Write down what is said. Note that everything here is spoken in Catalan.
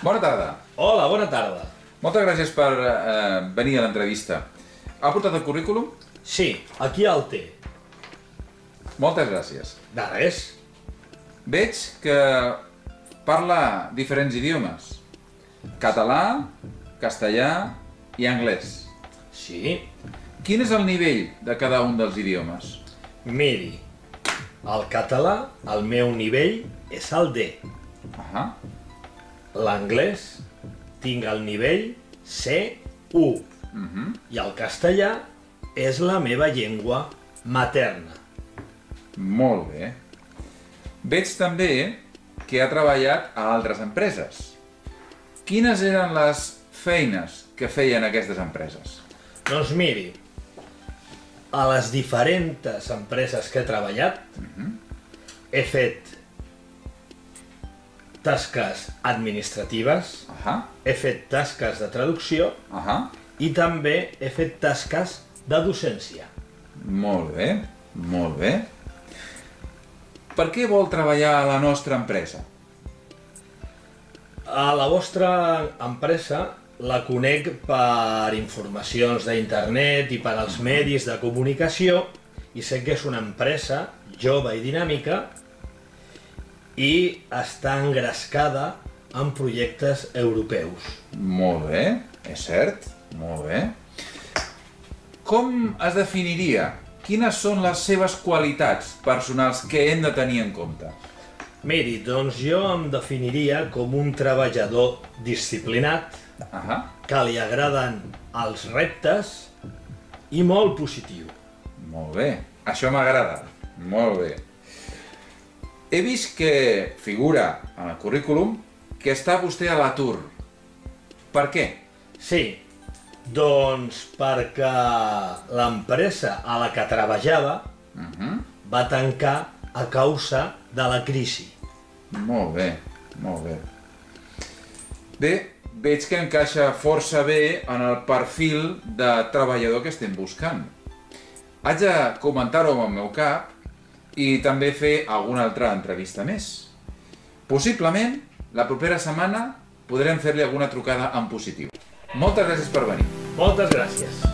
Bona tarda. Hola, bona tarda. Moltes gràcies per venir a l'entrevista. Ha portat el currículum? Sí, aquí el té. Moltes gràcies. De res. Veig que parla diferents idiomes. Català, castellà i anglès. Sí. Quin és el nivell de cada un dels idiomes? Miri, el català, el meu nivell és el D. Ahà. L'anglès, tinc el nivell C1. I el castellà és la meva llengua materna. Molt bé. Veig també que ha treballat a altres empreses. Quines eren les feines que feien aquestes empreses? Doncs miri, a les diferents empreses que he treballat, he fet tasques administratives, he fet tasques de traducció i també he fet tasques de docència. Molt bé, molt bé. Per què vol treballar a la nostra empresa? A la vostra empresa la conec per informacions d'internet i per als medis de comunicació i sé que és una empresa jove i dinàmica i està engrescada en projectes europeus. Molt bé, és cert, molt bé. Com es definiria? Quines són les seves qualitats personals que hem de tenir en compte? Miri, doncs jo em definiria com un treballador disciplinat, que li agraden els reptes i molt positiu. Molt bé, això m'agrada, molt bé. He vist que figura en el currículum que està vostè a l'atur. Per què? Sí, doncs perquè l'empresa a la que treballava va tancar a causa de la crisi. Molt bé, molt bé. Bé, veig que encaixa força bé en el perfil de treballador que estem buscant. Haig de comentar-ho amb el meu cap i també fer alguna altra entrevista més. Possiblement, la propera setmana podrem fer-li alguna trucada en positiu. Moltes gràcies per venir. Moltes gràcies.